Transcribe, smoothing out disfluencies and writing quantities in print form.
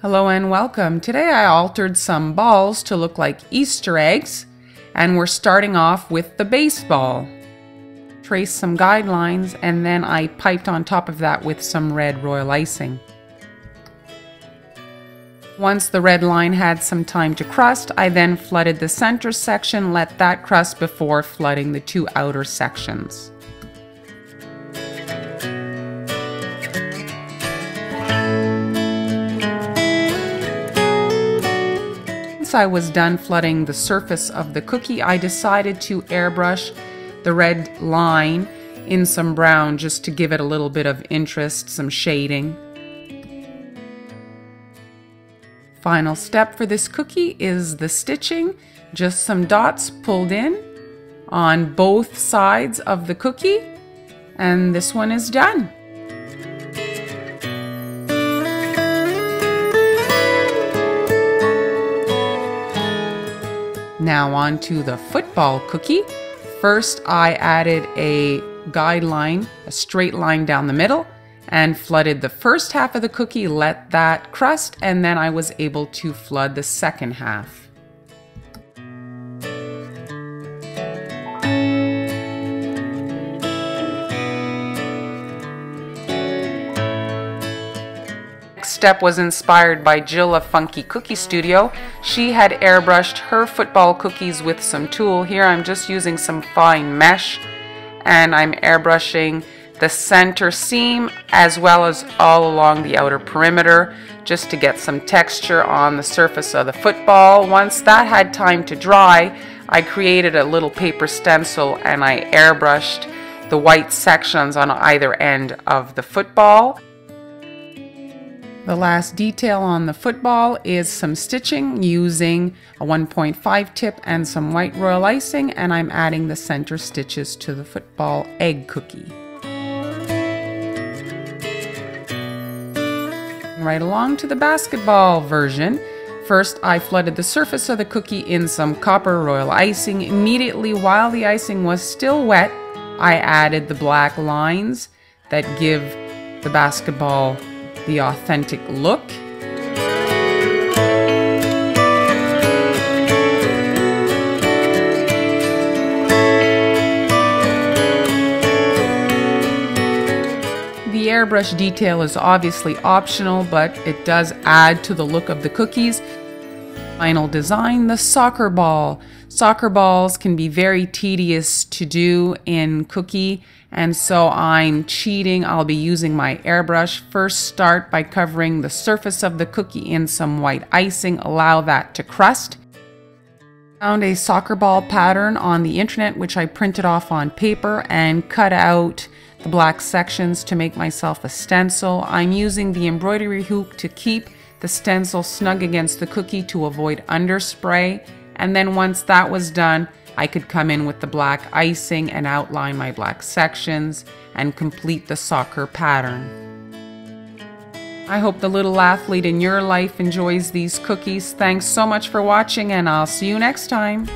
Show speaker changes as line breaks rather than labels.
Hello and welcome. Today I altered some balls to look like Easter eggs, and we're starting off with the baseball. Traced some guidelines and then I piped on top of that with some red royal icing. Once the red line had some time to crust, I then flooded the center section, let that crust before flooding the two outer sections. Once I was done flooding the surface of the cookie, I decided to airbrush the red line in some brown just to give it a little bit of interest, some shading. Final step for this cookie is the stitching. Just some dots pulled in on both sides of the cookie, and this one is done. Now on to the football cookie. First I added a guideline, a straight line down the middle, and flooded the first half of the cookie, let that crust, and then I was able to flood the second half. Step was inspired by Jill of Funky Cookie Studio. She had airbrushed her football cookies with some tulle. Here I'm just using some fine mesh, and I'm airbrushing the center seam as well as all along the outer perimeter just to get some texture on the surface of the football. Once that had time to dry, I created a little paper stencil and I airbrushed the white sections on either end of the football. The last detail on the football is some stitching using a 1.5 tip and some white royal icing, and I'm adding the center stitches to the football egg cookie. Right along to the basketball version. First I flooded the surface of the cookie in some copper royal icing. Immediately while the icing was still wet, I added the black lines that give the basketball the authentic look. The airbrush detail is obviously optional, but it does add to the look of the cookies. Final design, the soccer ball. Soccer balls can be very tedious to do in cookie, and so I'm cheating. I'll be using my airbrush. First start by covering the surface of the cookie in some white icing, allow that to crust. Found a soccer ball pattern on the internet which I printed off on paper and cut out the black sections to make myself a stencil. I'm using the embroidery hoop to keep the stencil snug against the cookie to avoid underspray, and then once that was done, I could come in with the black icing and outline my black sections and complete the soccer pattern. I hope the little athlete in your life enjoys these cookies. Thanks so much for watching, and I'll see you next time.